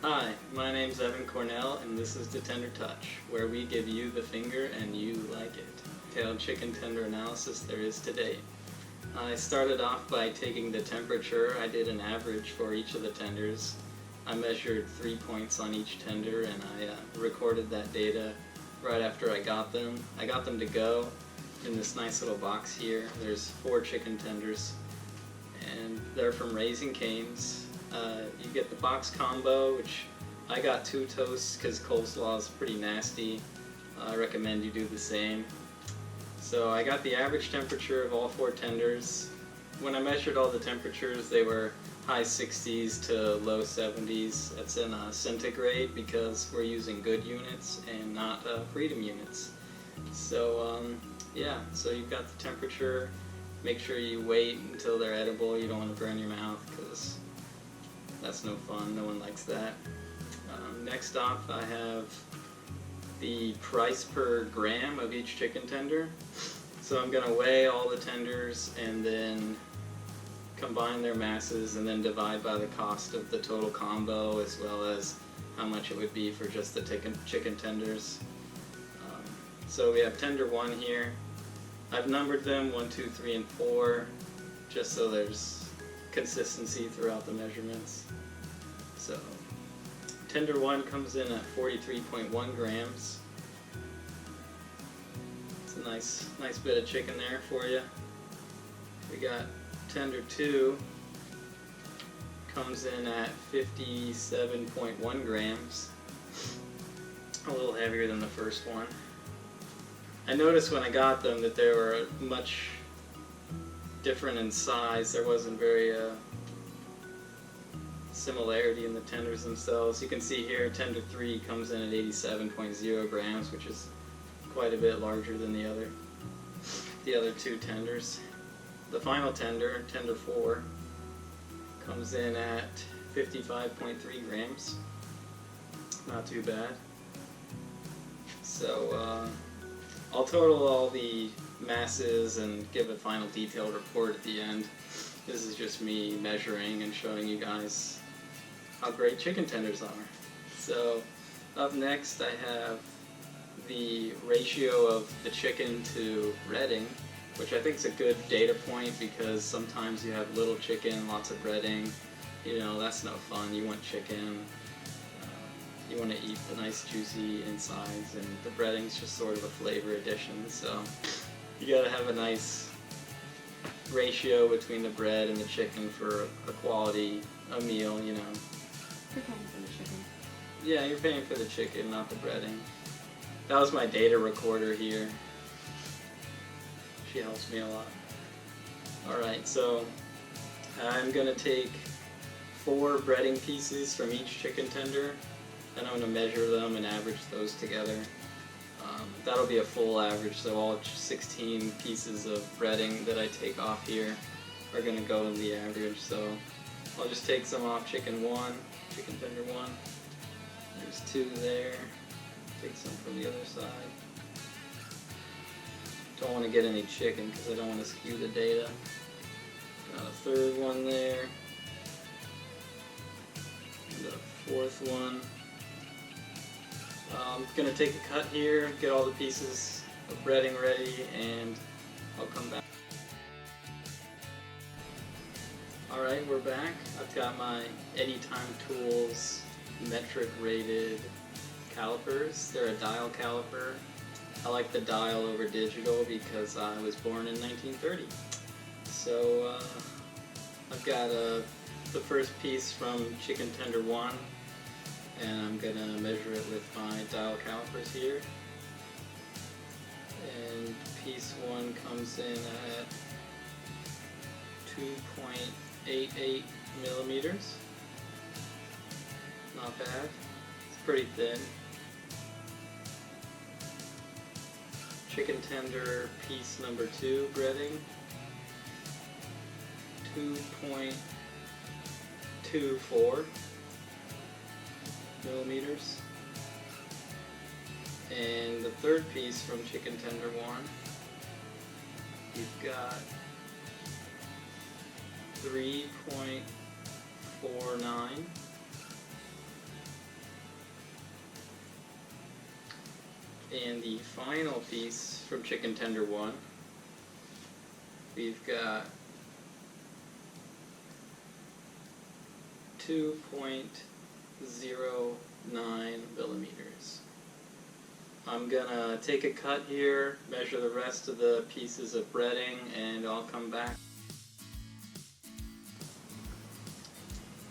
Hi, my name's Evan Cornell, and this is TheTenderTouch, where we give you the finger and you like it. Detailed chicken tender analysis there is to date. I started off by taking the temperature. I did an average for each of the tenders. I measured 3 points on each tender, and I recorded that data right after I got them. I got them to go in this nice little box here. There's 4 chicken tenders, and they're from Raising Cane's. You get the box combo, which I got 2 toasts because coleslaw is pretty nasty. I recommend you do the same. So I got the average temperature of all 4 tenders. When I measured all the temperatures, they were high 60s to low 70s. That's in centigrade because we're using good units and not freedom units. So yeah, so you've got the temperature. Make sure you wait until they're edible. You don't want to burn your mouth because that's no fun. No one likes that. Next off, I have the price per gram of each chicken tender. So I'm going to weigh all the tenders and then combine their masses and then divide by the cost of the total combo, as well as how much it would be for just the chicken tenders. So we have tender 1 here. I've numbered them 1, 2, 3, and 4 just so there's consistency throughout the measurements. So tender 1 comes in at 43.1 grams. It's a nice bit of chicken there for you. We got tender 2 comes in at 57.1 grams. A little heavier than the first one. I noticed when I got them that they were much different in size. There wasn't very similarity in the tenders themselves. You can see here tender 3 comes in at 87.0 grams, which is quite a bit larger than the other 2 tenders. The final tender, tender 4, comes in at 55.3 grams. Not too bad. So I'll total all the masses and give a final detailed report at the end. This is just me measuring and showing you guys how great chicken tenders are. So up next I have the ratio of the chicken to breading, which I think is a good data point because sometimes you have little chicken, lots of breading. You know, that's no fun. You want chicken. You want to eat the nice juicy insides, and the breading's just sort of a flavor addition. So you gotta have a nice ratio between the bread and the chicken for a meal, you know. You're paying for the chicken. Yeah, you're paying for the chicken, not the breading. That was my data recorder here. She helps me a lot. Alright, so I'm gonna take 4 breading pieces from each chicken tender, and I'm going to measure them and average those together. That'll be a full average, so all 16 pieces of breading that I take off here are going to go in the average. So I'll just take some off chicken tender 1. There's 2 there. Take some from the other side. Don't want to get any chicken because I don't want to skew the data. Got a 3rd one there. And a 4th one. I'm going to take a cut here, get all the pieces of breading ready, and I'll come back. Alright, we're back. I've got my Anytime Tools metric rated calipers. They're a dial caliper. I like the dial over digital because I was born in 1930. So I've got the first piece from chicken tender 1. And I'm going to measure it with my dial calipers here. And piece 1 comes in at 2.88 millimeters. Not bad. It's pretty thin. Chicken tender piece number 2 breading. 2.24 millimeters. And the 3rd piece from chicken tender 1, you've got 3.49 And the final piece from chicken tender 1, we've got 2.09 millimeters. I'm gonna take a cut here, measure the rest of the pieces of breading, and I'll come back.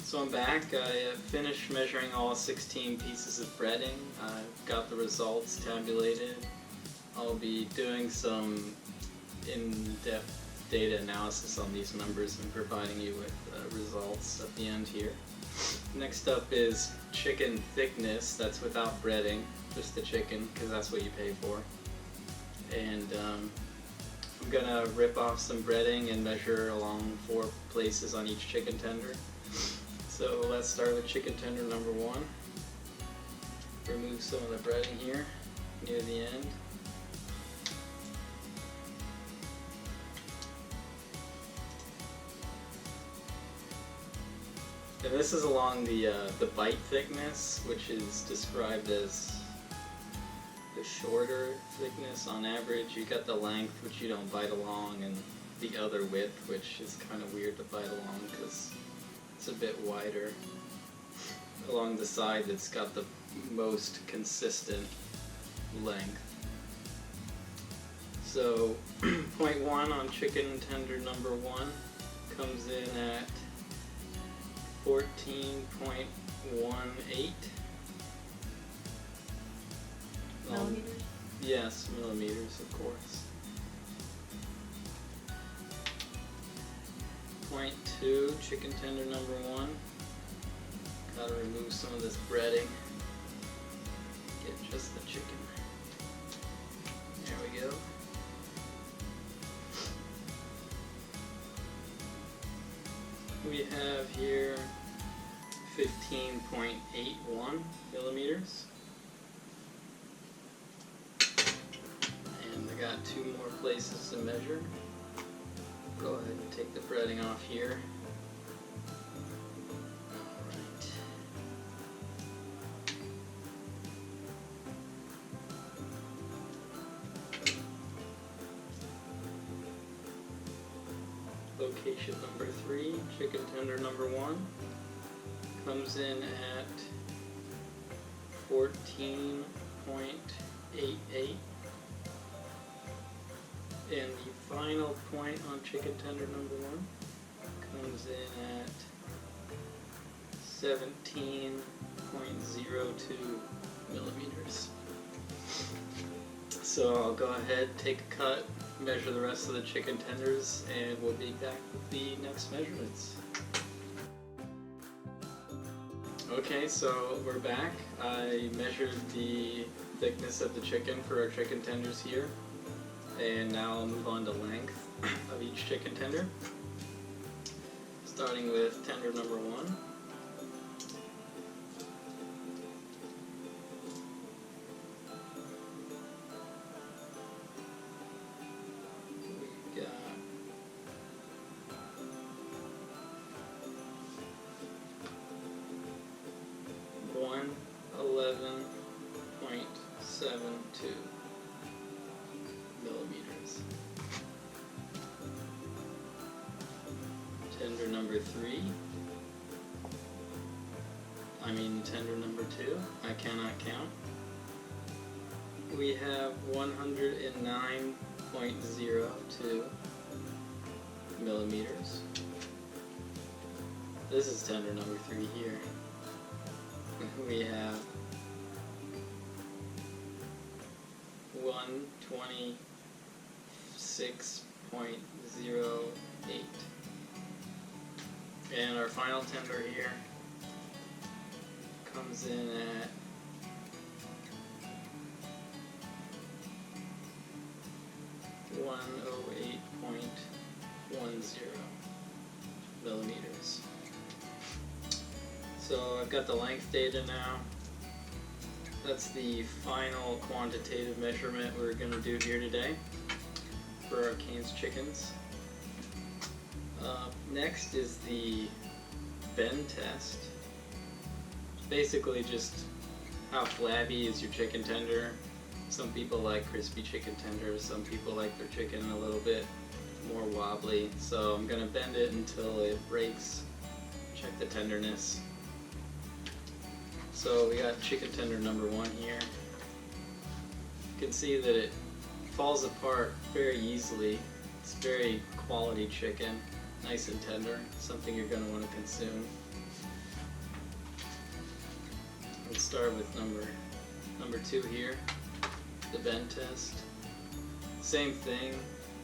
So I'm back. I finished measuring all 16 pieces of breading. I've got the results tabulated. I'll be doing some in-depth data analysis on these numbers and providing you with results at the end here. Next up is chicken thickness. That's without breading, just the chicken, because that's what you pay for. And I'm gonna rip off some breading and measure along 4 places on each chicken tender. So let's start with chicken tender number 1. Remove some of the breading here near the end. And this is along the bite thickness, which is described as the shorter thickness on average. You got the length, which you don't bite along, and the other width, which is kind of weird to bite along because it's a bit wider. Along the side, it's got the most consistent length. So 0.1 on chicken tender number 1 comes in at 14.18 Millimeters? Yes, millimeters, of course. 0.2 chicken tender number 1. Gotta remove some of this breading. Get just the chicken. There we go. We have here 15.81 millimeters. And I got 2 more places to measure. Go ahead and take the breading off here. Alright. Location number 3, chicken tender number 1, comes in at 14.88. And the final point on chicken tender number 1 comes in at 17.02 millimeters. So I'll go ahead, take a cut, measure the rest of the chicken tenders, and we'll be back with the next measurements. Okay, so we're back. I measured the thickness of the chicken for our chicken tenders here. And now I'll move on to length of each chicken tender. Starting with tender number 1. We've got 111.72 millimeters. Tender number 3. Tender number 2. I cannot count. We have 109.02 millimeters. This is tender number 3 here. We have 126.08. And our final tender here comes in at 108.10 millimeters. So I've got the length data now. That's the final quantitative measurement we're going to do here today for our Cane's chickens. Next is the bend test. Basically just how flabby is your chicken tender, Some people like crispy chicken tenders, some people like their chicken a little bit more wobbly. So I'm going to bend it until it breaks. Check the tenderness. So we got chicken tender number 1 here. You can see that it falls apart very easily. It's very quality chicken, nice and tender, something you're going to want to consume. We'll start with number 2 here, the bend test. Same thing,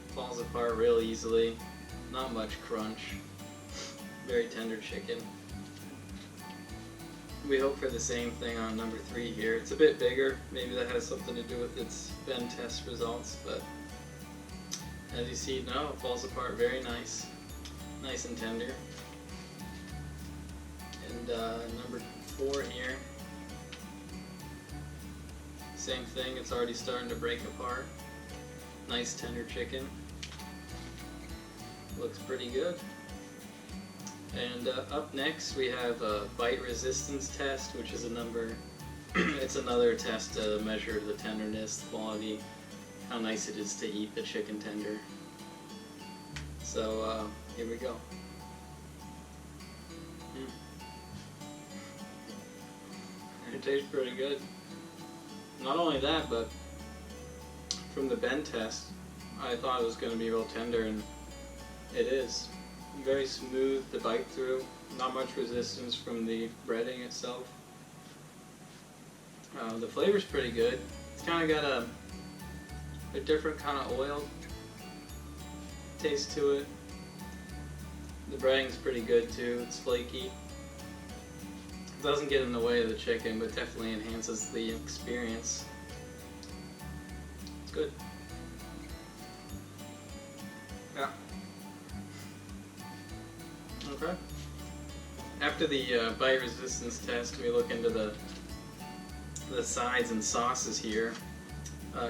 falls apart real easily, not much crunch, very tender chicken. We hope for the same thing on number 3 here. It's a bit bigger, maybe that has something to do with its bend test results, but as you see, no, it falls apart very nice and tender. And number 4 here, same thing, it's already starting to break apart. Nice tender chicken. Looks pretty good. And up next we have a bite resistance test, which is it's another test to measure the tenderness, the quality, how nice it is to eat the chicken tender. So here we go. It tastes pretty good. Not only that, but from the bend test, I thought it was going to be real tender, and it is. Very smooth to bite through, not much resistance from the breading itself. The flavor's pretty good. It's kind of got a different kind of oil taste to it. The breading's pretty good too, it's flaky. It doesn't get in the way of the chicken, but definitely enhances the experience. It's good. Yeah. Okay. After the bite resistance test, we look into the sides and sauces here.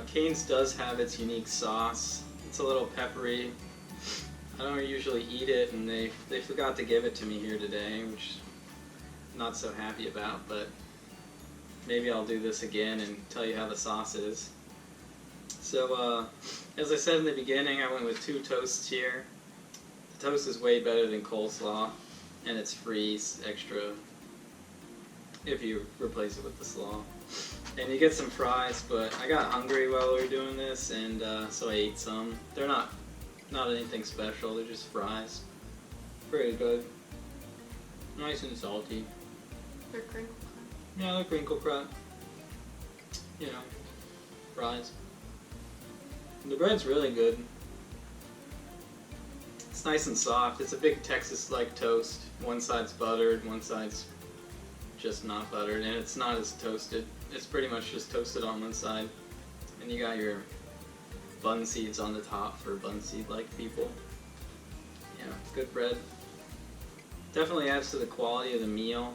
Cane's does have its unique sauce. It's a little peppery. I don't usually eat it, and they forgot to give it to me here today, which I'm not so happy about, but maybe I'll do this again and tell you how the sauce is. So, as I said in the beginning, I went with 2 toasts here. The toast is way better than coleslaw, and it's free, extra, if you replace it with the slaw. And you get some fries, but I got hungry while we were doing this, and so I ate some. They're not anything special, they're just fries. Pretty good. Nice and salty. They're crinkle cut. Yeah, they're crinkle cut. You know, fries. And the bread's really good. It's nice and soft. It's a big Texas-like toast. One side's buttered, one side's just not buttered, and it's not as toasted. It's pretty much just toasted on one side. And you got your bun seeds on the top for bun seed-like people. Yeah, good bread. Definitely adds to the quality of the meal.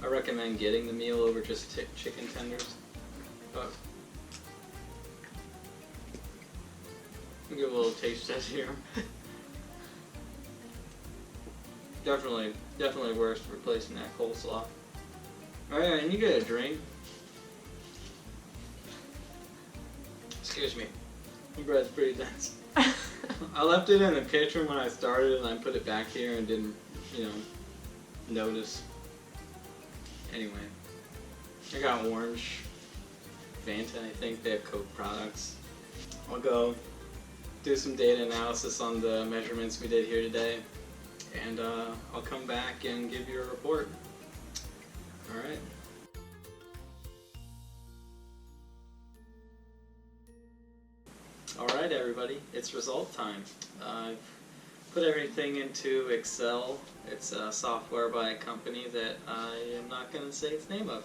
I recommend getting the meal over just chicken tenders. But I'll give a little taste test here. Definitely worth replacing that coleslaw. Alright, and you get a drink. Excuse me. The bread's pretty dense. I left it in the kitchen when I started, and I put it back here and didn't, notice. Anyway, I got orange Fanta. I think they have Coke products. I'll go do some data analysis on the measurements we did here today, and I'll come back and give you a report. Alright. Alright everybody, it's result time. I've put everything into Excel. It's a software by a company that I am not going to say its name of.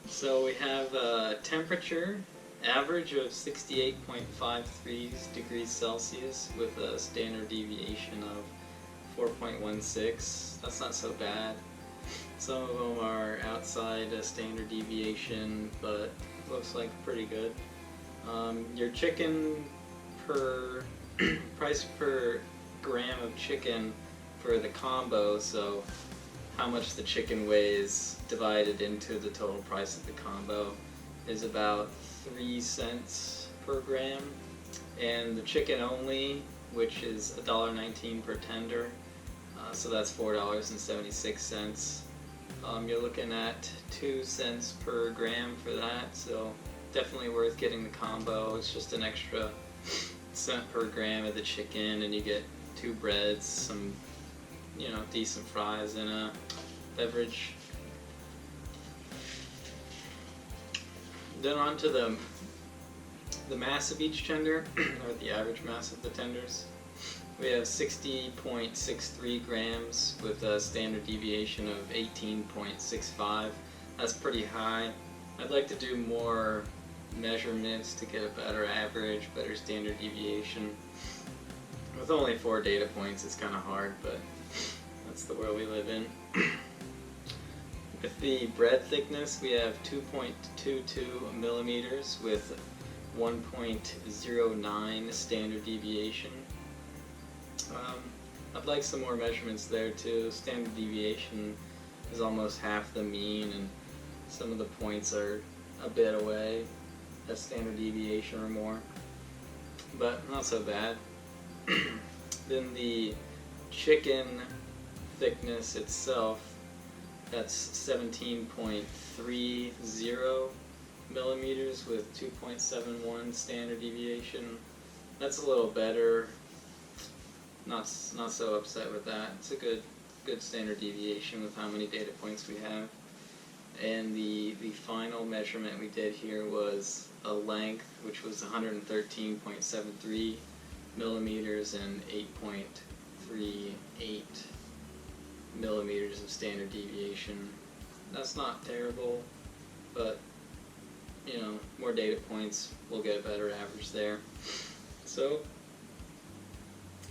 So we have a temperature average of 68.53 degrees Celsius with a standard deviation of 4.16. That's not so bad. Some of them are outside a standard deviation, but looks like pretty good. Your chicken per price per gram of chicken for the combo, so how much the chicken weighs divided into the total price of the combo. is about 3 cents per gram, and the chicken only, which is $1.19 per tender, so that's $4.76. You're looking at 2 cents per gram for that, so definitely worth getting the combo. It's just an extra cent per gram of the chicken, and you get 2 breads, some decent fries, and a beverage. Then on to the mass of each tender, or the average mass of the tenders. We have 60.63 grams with a standard deviation of 18.65. That's pretty high. I'd like to do more measurements to get a better average, better standard deviation. With only 4 data points, it's kind of hard, but that's the world we live in. With the bread thickness, we have 2.22 millimeters with 1.09 standard deviation. I'd like some more measurements there too. Standard deviation is almost half the mean, and some of the points are a bit away, a standard deviation or more, but not so bad. Then the chicken thickness itself, that's 17.30 millimeters with 2.71 standard deviation. That's a little better. Not so upset with that. It's a good standard deviation with how many data points we have. And the final measurement we did here was a length, which was 113.73 millimeters and 8.38 millimeters of standard deviation. That's not terrible, but more data points, we'll get a better average there. So,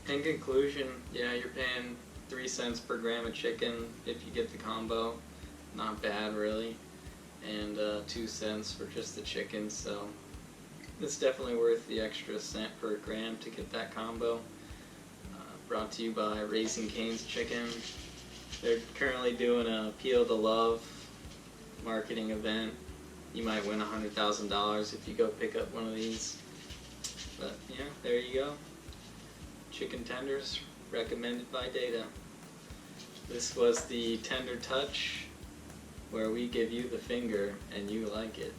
in conclusion, yeah, you're paying 3 cents per gram of chicken if you get the combo. Not bad, really. And 2 cents for just the chicken, so it's definitely worth the extra cent per gram to get that combo. Brought to you by Raising Cane's Chicken. They're currently doing a Peel to Love marketing event. You might win $100,000 if you go pick up one of these. But yeah, there you go. Chicken tenders recommended by data. This was the Tender Touch, where we give you the finger and you like it.